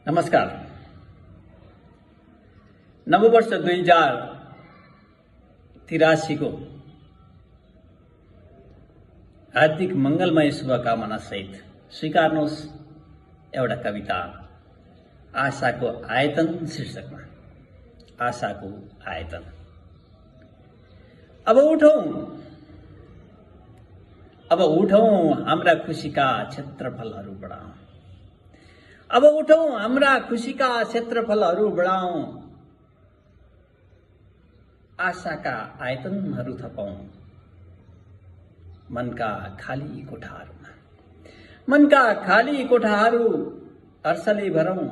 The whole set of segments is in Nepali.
नमस्कार। नववर्ष 2083 को हार्दिक मंगलमय शुभकामना सहित स्वीकार्नुहोस् एउटा कविता आशाको आयतन शीर्षकमा। आशाको आयतन। अब उठौं हाम्रा खुशीका क्षेत्रफलहरू बढाऊं। अब उठौं हाम्रा खुशीका क्षेत्रफलहरू बढाऊं। आशाका आयतनहरू थपौं मनका खाली कोठाहरूमा। मनका खाली कोठाहरू हर्षले भरौं।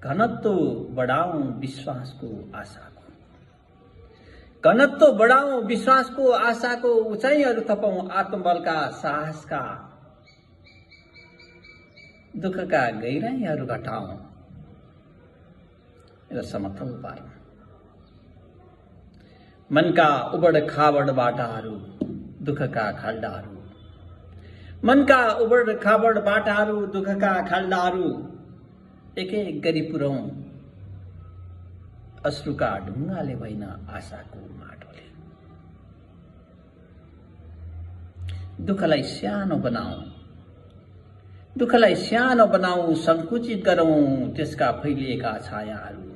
घनत्व बढाऊं विश्वासको आशाको। घनत्व बढाऊं विश्वासको आशाको। उचाइहरू थपौं आत्मबलका साहसका। दुःखका गहिराईहरू घटाऊं र समतल पारौं। मनका उबड खाबड बाटाहरू दुःखका खाल्डाहरू। मनका उबड खाबड बाटाहरू दुःखका खाल्डाहरू एक एक गरी पुरौं। अश्रुका ढुङ्गाले होइन आशाको माटोले। दुःखलाई सानो बनाऊं। दुःखलाई सानो बनाऊं संकुचित गरौं त्यसका फैलिएका छायाहरू।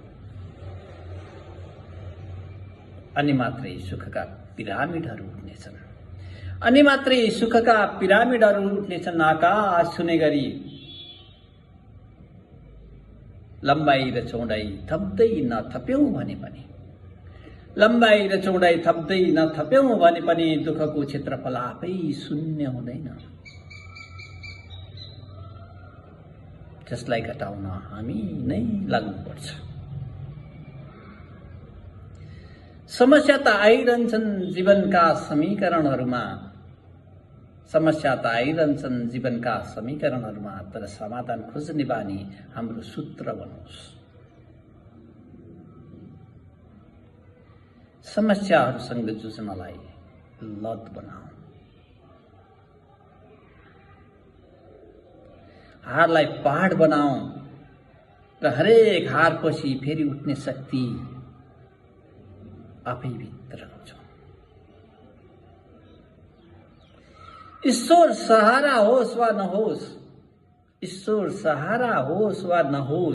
अनि मात्रै सुखका पिरामिडहरू उठ्नेछन्। अनि मात्रै सुखका पिरामिडहरू उठ्नेछन्। आकाश छुने गरी लम्बाई र चौडाई थप्दै नथप्यौं भने पनि। लम्बाई र चौडाई थप्दै नथप्यौं भने पनि दुःखको क्षेत्रफल आफै शून्य हुँदैन। त्यसलाई घटाउन हामी नै लाग्नुपर्छ। समस्या त आइरहन्छन् जीवनका समीकरणहरूमा। समस्या त आइरहन्छन् जीवनका समीकरणहरूमा। तर समाधान खोज्ने बानी हाम्रो सूत्र बनोस्। समस्याहरूसँग जुझ्नलाई लत बनाऊ। हारलाई पहाड बनाऊ र हरेक हारपछि फेरि उठ्ने शक्ति आफै भित्र हुन्छ। ईश्वर सहारा होस् वा नहोस्। ईश्वर सहारा होस् वा नहोस्।